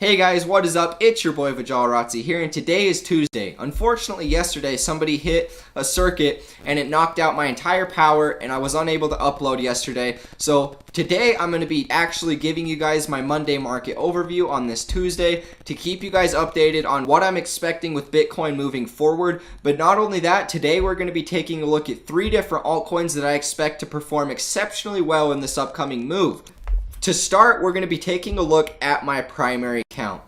Hey guys, what is up? It's your boy Vajalrazzi here, and today is Tuesday. Unfortunately, yesterday somebody hit a circuit and it knocked out my entire power and I was unable to upload yesterday. So today I'm going to be actually giving you guys my Monday market overview on this Tuesday to keep you guys updated on what I'm expecting with Bitcoin moving forward. But not only that, today we're going to be taking a look at 3 different altcoins that I expect to perform exceptionally well in this upcoming move. To start, we're going to be taking a look at my primary account.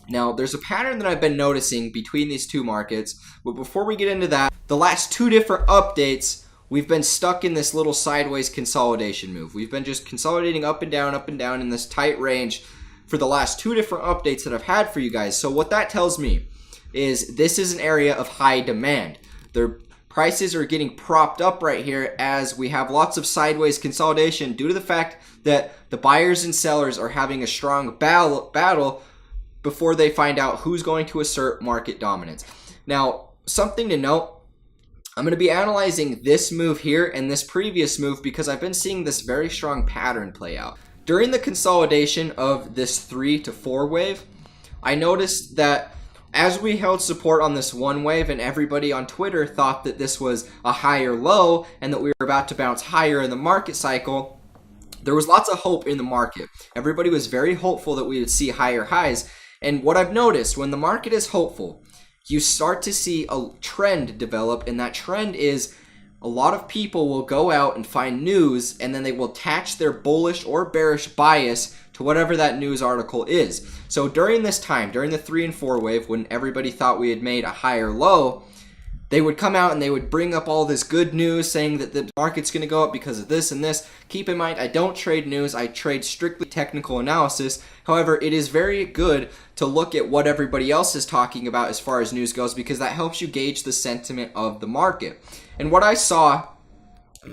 Now, there's a pattern that I've been noticing between these two markets, but before we get into that, the last 2 different updates, we've been stuck in this little sideways consolidation move. We've been just consolidating up and down in this tight range for the last 2 different updates that I've had for you guys. So what that tells me is this is an area of high demand. Their prices are getting propped up right here as we have lots of sideways consolidation due to the fact that the buyers and sellers are having a strong battle before they find out who's going to assert market dominance. Now, something to note, I'm going to be analyzing this move here and this previous move because I've been seeing this very strong pattern play out. During the consolidation of this 3 to 4 wave, I noticed that as we held support on this one wave and everybody on Twitter thought that this was a higher low and that we were about to bounce higher in the market cycle, there was lots of hope in the market. Everybody was very hopeful that we would see higher highs. And what I've noticed, when the market is hopeful, you start to see a trend develop, and that trend is a lot of people will go out and find news and then they will attach their bullish or bearish bias to whatever that news article is. So during this time, during the 3 and 4 wave, when everybody thought we had made a higher low, they would come out and they would bring up all this good news saying that the market's going to go up because of this and this. Keep in mind, I don't trade news. I trade strictly technical analysis. However, it is very good to look at what everybody else is talking about as far as news goes because that helps you gauge the sentiment of the market. And what I saw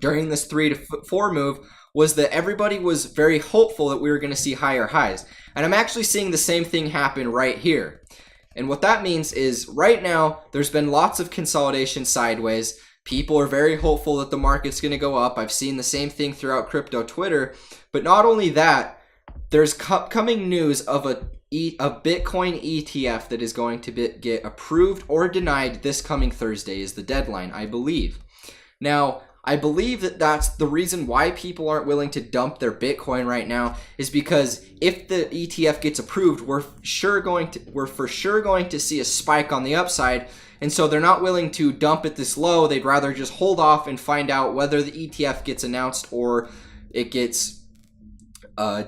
during this 3 to 4 move was that everybody was very hopeful that we were going to see higher highs. And I'm actually seeing the same thing happen right here. And what that means is right now, there's been lots of consolidation sideways. People are very hopeful that the market's going to go up. I've seen the same thing throughout crypto Twitter. But not only that, there's coming news of a Bitcoin ETF that is going to get approved or denied this coming Thursday is the deadline, I believe. Now, I believe that that's the reason why people aren't willing to dump their Bitcoin right now is because if the ETF gets approved, we're for sure going to see a spike on the upside. And so they're not willing to dump it this low. They'd rather just hold off and find out whether the ETF gets announced or it gets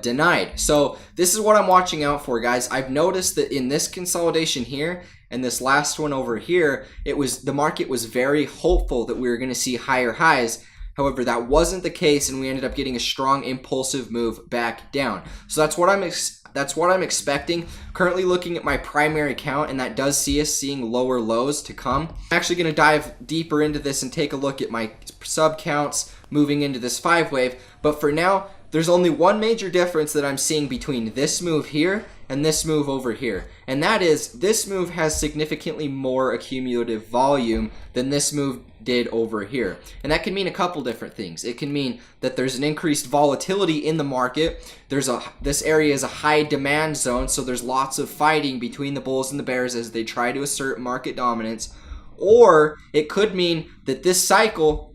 denied. So this is what I'm watching out for, guys. I've noticed that in this consolidation here and this last one over here, the market was very hopeful that we were going to see higher highs. However, that wasn't the case, and we ended up getting a strong impulsive move back down. So that's what I'm expecting. Currently looking at my primary account, and that does see us seeing lower lows to come. I'm actually going to dive deeper into this and take a look at my sub counts moving into this 5 wave. But for now, there's only one major difference that I'm seeing between this move here and this move over here. And that is this move has significantly more accumulative volume than this move did over here. And that can mean a couple different things. It can mean that there's an increased volatility in the market. This area is a high demand zone, so there's lots of fighting between the bulls and the bears as they try to assert market dominance. Or it could mean that this cycle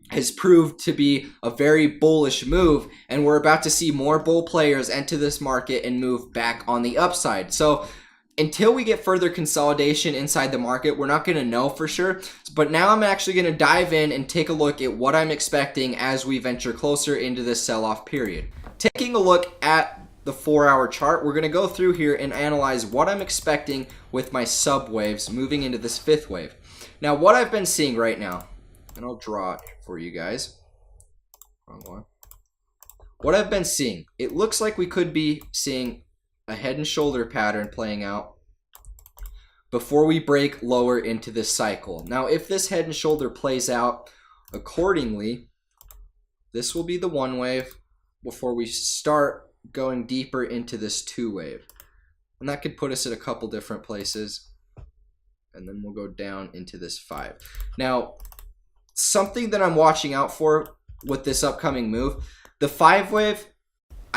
has proved to be a very bullish move, and we're about to see more bull players enter this market and move back on the upside. So until we get further consolidation inside the market, we're not going to know for sure. But now I'm actually going to dive in and take a look at what I'm expecting as we venture closer into this sell-off period. Taking a look at the 4-hour chart, we're going to go through here and analyze what I'm expecting with my sub waves moving into this 5th wave. Now, what I've been seeing right now, and I'll draw it for you guys. Wrong one. What I've been seeing, it looks like we could be seeing a head and shoulder pattern playing out before we break lower into this cycle. Now, if this head and shoulder plays out accordingly, this will be the 1 wave before we start going deeper into this 2 wave. And that could put us at a couple different places. And then we'll go down into this 5. Now, something that I'm watching out for with this upcoming move, the 5 wave,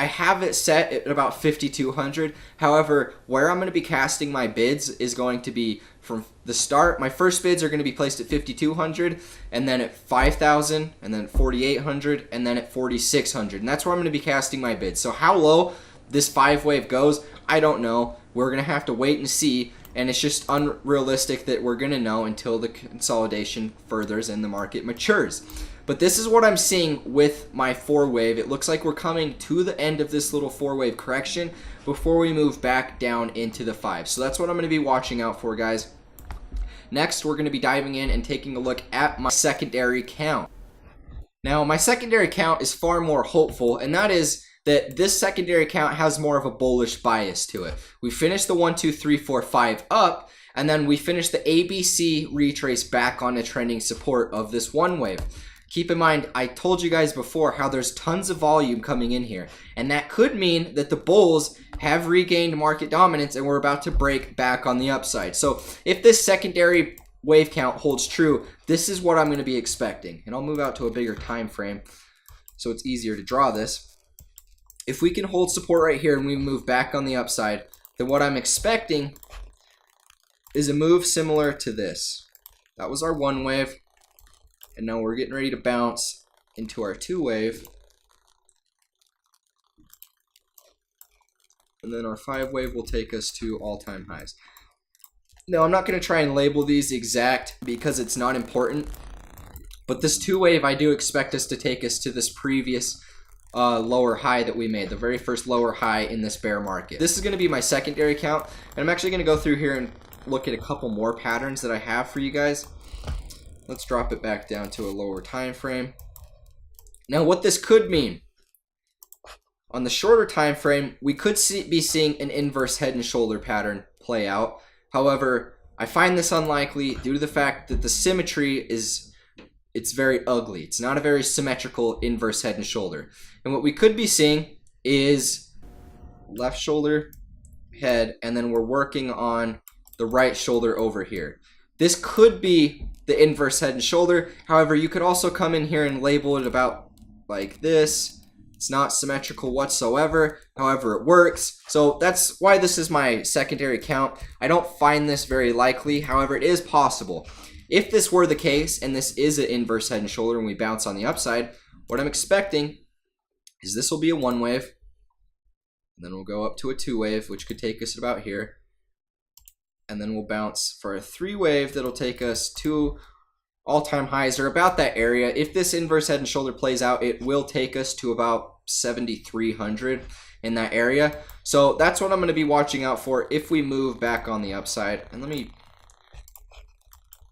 I have it set at about 5,200. However, where I'm going to be casting my bids is going to be from the start. My first bids are going to be placed at 5,200, and then at 5,000, and then at 4,800, and then at 4,600. And that's where I'm going to be casting my bids. So how low this 5-wave goes, I don't know. We're going to have to wait and see. And it's just unrealistic that we're going to know until the consolidation furthers and the market matures. But this is what I'm seeing with my 4-wave. It looks like we're coming to the end of this little 4-wave correction before we move back down into the 5. So that's what I'm going to be watching out for, guys. Next, we're going to be diving in and taking a look at my secondary count. Now, my secondary count is far more hopeful, and that is that this secondary count has more of a bullish bias to it. We finished the 1, 2, 3, 4, 5 up, and then we finished the ABC retrace back on a trending support of this 1-wave. Keep in mind, I told you guys before how there's tons of volume coming in here, and that could mean that the bulls have regained market dominance and we're about to break back on the upside. So if this secondary wave count holds true, this is what I'm going to be expecting. And I'll move out to a bigger time frame so it's easier to draw this. If we can hold support right here and we move back on the upside, then what I'm expecting is a move similar to this. That was our 1-wave, and now we're getting ready to bounce into our 2-wave. And then our 5-wave will take us to all-time highs. Now, I'm not going to try and label these exact because it's not important, but this 2-wave, I do expect us to take us to this previous lower high that we made, the very first lower high in this bear market. This is going to be my secondary count, and I'm actually going to go through here and look at a couple more patterns that I have for you guys. Let's drop it back down to a lower time frame. Now, what this could mean, on the shorter time frame, we could be seeing an inverse head and shoulder pattern play out. However, I find this unlikely due to the fact that the symmetry is it's very ugly. It's not a very symmetrical inverse head and shoulder. And what we could be seeing is left shoulder, head, and then we're working on the right shoulder over here. This could be the inverse head and shoulder. However, you could also come in here and label it about like this. It's not symmetrical whatsoever. However, it works. So that's why this is my secondary count. I don't find this very likely. However, it is possible. If this were the case, and this is an inverse head and shoulder and we bounce on the upside, what I'm expecting is this will be a 1-wave. And then we'll go up to a 2-wave, which could take us about here. And then we'll bounce for a 3-wave that'll take us to all-time highs or about that area. If this inverse head and shoulder plays out, it will take us to about 7,300 in that area. So that's what I'm going to be watching out for if we move back on the upside. And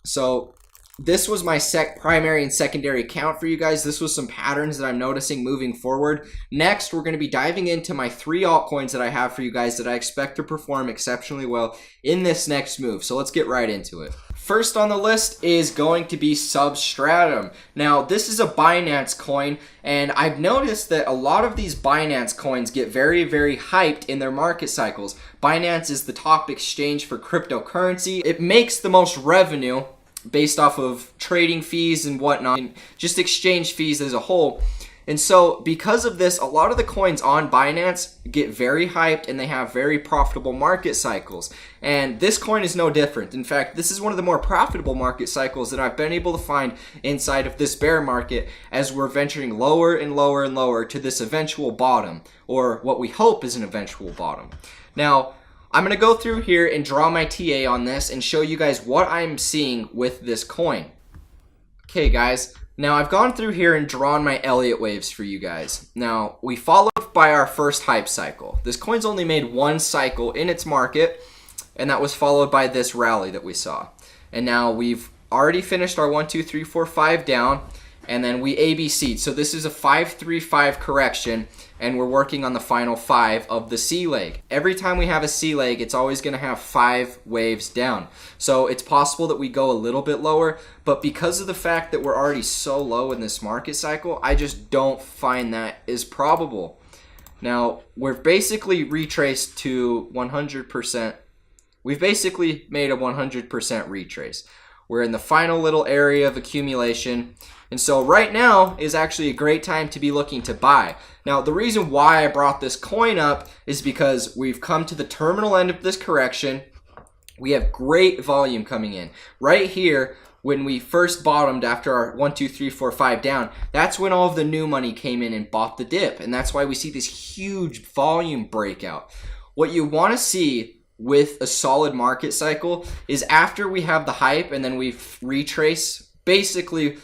so this was my primary and secondary count for you guys. This was some patterns that I'm noticing moving forward. Next, we're going to be diving into my 3 altcoins that I have for you guys that I expect to perform exceptionally well in this next move. So let's get right into it. First on the list is going to be Substratum. Now, this is a Binance coin, and I've noticed that a lot of these Binance coins get very, very hyped in their market cycles. Binance is the top exchange for cryptocurrency. It makes the most revenue based off of trading fees and whatnot, and just exchange fees as a whole. And so because of this, a lot of the coins on Binance get very hyped and they have very profitable market cycles. And this coin is no different. In fact, this is one of the more profitable market cycles that I've been able to find inside of this bear market as we're venturing lower and lower and lower to this eventual bottom, or what we hope is an eventual bottom. Now, I'm going to go through here and draw my TA on this and show you guys what I'm seeing with this coin. Okay, guys. Now, I've gone through here and drawn my Elliott waves for you guys. Now, we followed by our first hype cycle. This coin's only made one cycle in its market, and that was followed by this rally that we saw. And now we've already finished our 1, 2, 3, 4, 5 down, and then we ABC'd. So this is a 5-3-5 correction, and we're working on the final 5 of the C leg. Every time we have a C leg, it's always going to have 5 waves down. So it's possible that we go a little bit lower, but because of the fact that we're already so low in this market cycle, I just don't find that is probable. Now, we're basically retraced to 100%. We've basically made a 100% retrace. We're in the final little area of accumulation. And so right now is actually a great time to be looking to buy. Now, the reason why I brought this coin up is because we've come to the terminal end of this correction. We have great volume coming in. Right here, when we first bottomed after our 1, 2, 3, 4, 5 down, that's when all of the new money came in and bought the dip. And that's why we see this huge volume breakout. What you want to see with a solid market cycle is after we have the hype and then we retrace, basically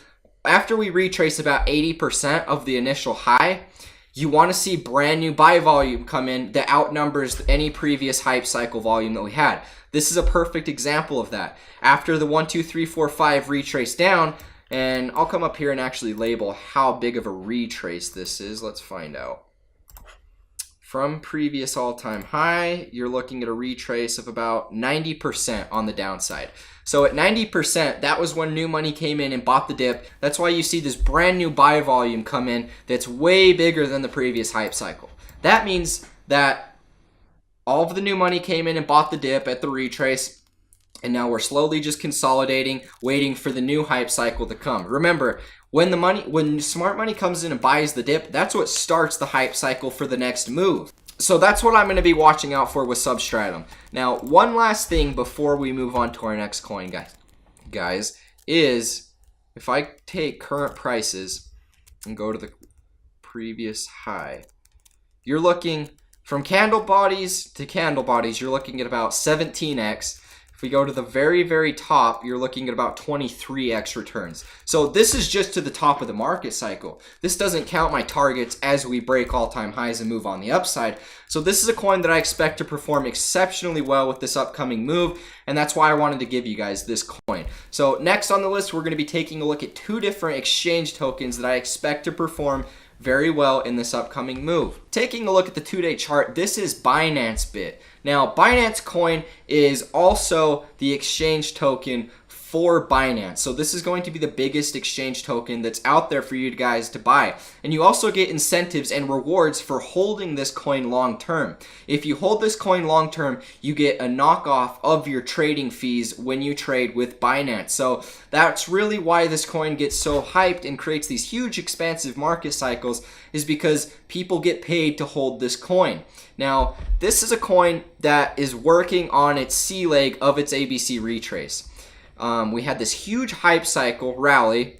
after we retrace about 80% of the initial high, you want to see brand new buy volume come in that outnumbers any previous hype cycle volume that we had. This is a perfect example of that. After the 1, 2, 3, 4, 5 retrace down, and I'll come up here and actually label how big of a retrace this is. Let's find out. From previous all-time high, you're looking at a retrace of about 90% on the downside. So at 90%, that was when new money came in and bought the dip. That's why you see this brand new buy volume come in that's way bigger than the previous hype cycle. That means that all of the new money came in and bought the dip at the retrace, and now we're slowly just consolidating, waiting for the new hype cycle to come. Remember, when smart money comes in and buys the dip, that's what starts the hype cycle for the next move. So that's what I'm going to be watching out for with Substratum. Now, one last thing before we move on to our next coin, guys, is if I take current prices and go to the previous high, you're looking from candle bodies to candle bodies, you're looking at about 17x. If we go to the very, very top, you're looking at about 23x returns. So this is just to the top of the market cycle. This doesn't count my targets as we break all-time highs and move on the upside. So this is a coin that I expect to perform exceptionally well with this upcoming move, and that's why I wanted to give you guys this coin. So next on the list, we're going to be taking a look at 2 different exchange tokens that I expect to perform very well in this upcoming move. Taking a look at the 2-day chart, this is Binance Bit. Now, Binance Coin is also the exchange token for Binance. So this is going to be the biggest exchange token that's out there for you guys to buy. And you also get incentives and rewards for holding this coin long term. If you hold this coin long term, you get a knockoff of your trading fees when you trade with Binance. So that's really why this coin gets so hyped and creates these huge expansive market cycles, is because people get paid to hold this coin. Now, this is a coin that is working on its C leg of its ABC retrace. We had this huge hype cycle rally,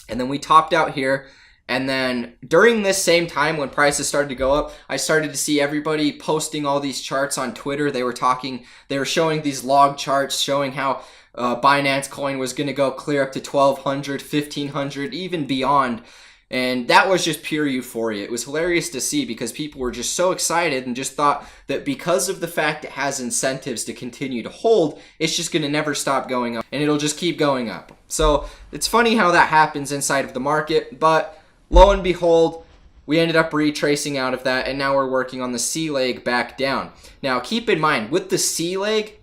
and then we topped out here. And then during this same time when prices started to go up, I started to see everybody posting all these charts on Twitter. They were showing these log charts showing how Binance coin was going to go clear up to 1,200, 1,500, even beyond. And that was just pure euphoria. It was hilarious to see because people were just so excited and just thought that because of the fact it has incentives to continue to hold, it's just going to never stop going up and it'll just keep going up. So it's funny how that happens inside of the market, but lo and behold, we ended up retracing out of that, and now we're working on the C leg back down. Now keep in mind, with the C leg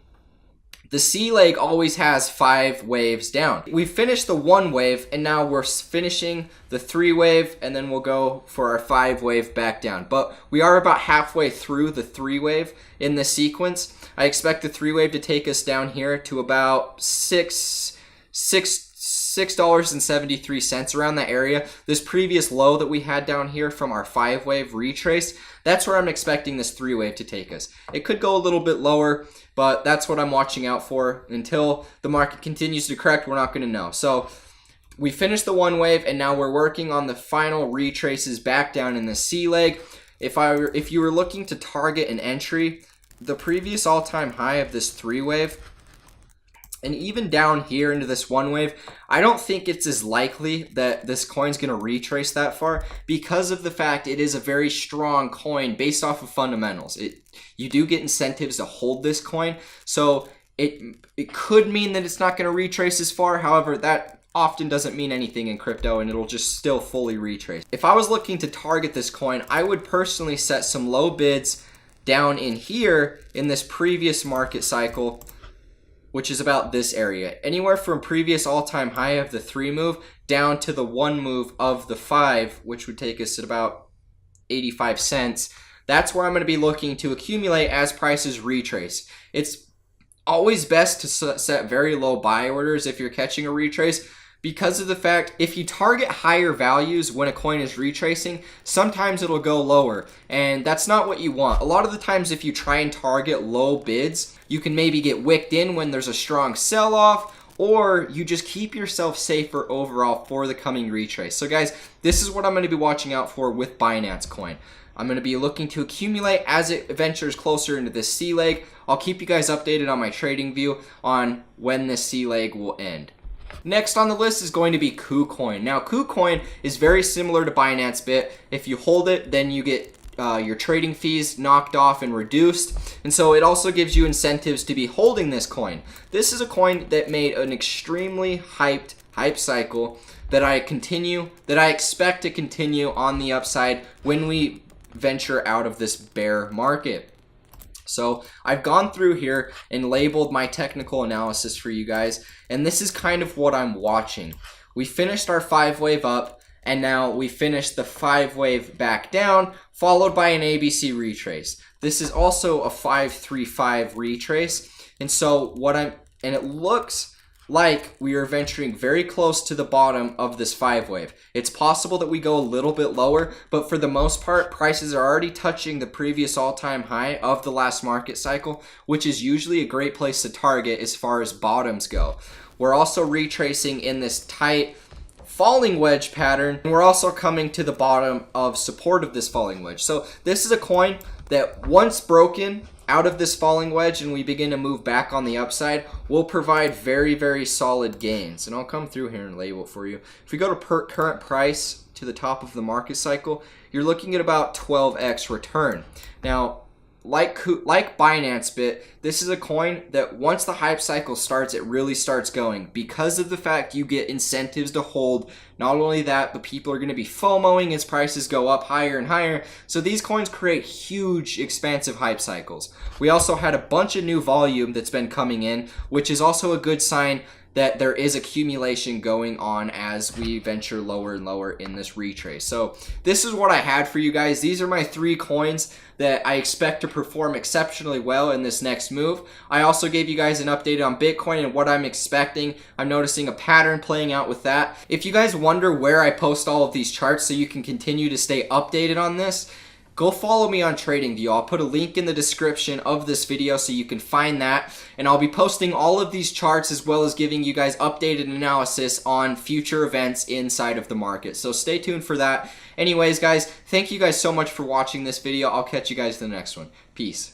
always has 5 waves down. We finished the 1 wave, and now we're finishing the 3 wave, and then we'll go for our 5 wave back down. But we are about halfway through the 3 wave in the sequence. I expect the 3 wave to take us down here to about $6.73, around that area. This previous low that we had down here from our 5 wave retrace, that's where I'm expecting this 3 wave to take us. It could go a little bit lower, but that's what I'm watching out for. Until the market continues to correct, we're not going to know. So we finished the 1 wave, and now we're working on the final retraces back down in the C leg. If you were looking to target an entry, the previous all-time high of this 3 wave, and even down here into this 1 wave, I don't think it's as likely that this coin's going to retrace that far because of the fact it is a very strong coin based off of fundamentals. You do get incentives to hold this coin, so it could mean that it's not going to retrace as far. However, that often doesn't mean anything in crypto, and it'll just still fully retrace. If I was looking to target this coin, I would personally set some low bids down in here in this previous market cycle, which is about this area. Anywhere from previous all-time high of the 3 move down to the 1 move of the 5, which would take us at about 85 cents. That's where I'm going to be looking to accumulate as prices retrace. It's Always best to set very low buy orders if you're catching a retrace, because of the fact if you target higher values when a coin is retracing, sometimes it'll go lower, and that's not what you want. A lot of the times if you try and target low bids, you can maybe get wicked in when there's a strong sell-off, or you just keep yourself safer overall for the coming retrace. So guys, this is what I'm going to be watching out for with Binance Coin. I'm going to be looking to accumulate as it ventures closer into this C leg. I'll keep you guys updated on my trading view on when this C leg will end. Next on the list is going to be KuCoin. Now, KuCoin is very similar to Binance Bit. If you hold it, then you get your trading fees knocked off and reduced, and so it also gives you incentives to be holding this coin. This is a coin that made an extremely hype cycle that I expect to continue on the upside when we venture out of this bear market. So I've gone through here and labeled my technical analysis for you guys, and this is kind of what I'm watching. We finished our 5-wave up, and now we finished the 5-wave back down, followed by an ABC retrace. This is also a 5-3-5 retrace, and so it looks like we are venturing very close to the bottom of this 5-wave. It's possible that we go a little bit lower, but for the most part, prices are already touching the previous all-time high of the last market cycle, which is usually a great place to target as far as bottoms go. We're also retracing in this tight falling wedge pattern, and we're also coming to the bottom of support of this falling wedge. So this is a coin that once broken out of this falling wedge and we begin to move back on the upside, will provide very, very solid gains. And I'll come through here and label it for you. If we go to current price to the top of the market cycle, you're looking at about 12x return. Now, like Binance Bit, this is a coin that once the hype cycle starts, it really starts going, because of the fact you get incentives to hold. Not only that, but people are going to be FOMOing as prices go up higher and higher. So these coins create huge, expansive hype cycles. We also had a bunch of new volume that's been coming in, which is also a good sign that there is accumulation going on as we venture lower and lower in this retrace. So this is what I had for you guys. These are my 3 coins that I expect to perform exceptionally well in this next move. I also gave you guys an update on Bitcoin and what I'm expecting. I'm noticing a pattern playing out with that. If you guys wonder where I post all of these charts so you can continue to stay updated on this, go follow me on TradingView. I'll put a link in the description of this video so you can find that. And I'll be posting all of these charts as well as giving you guys updated analysis on future events inside of the market. So stay tuned for that. Anyways, guys, thank you guys so much for watching this video. I'll catch you guys in the next one. Peace.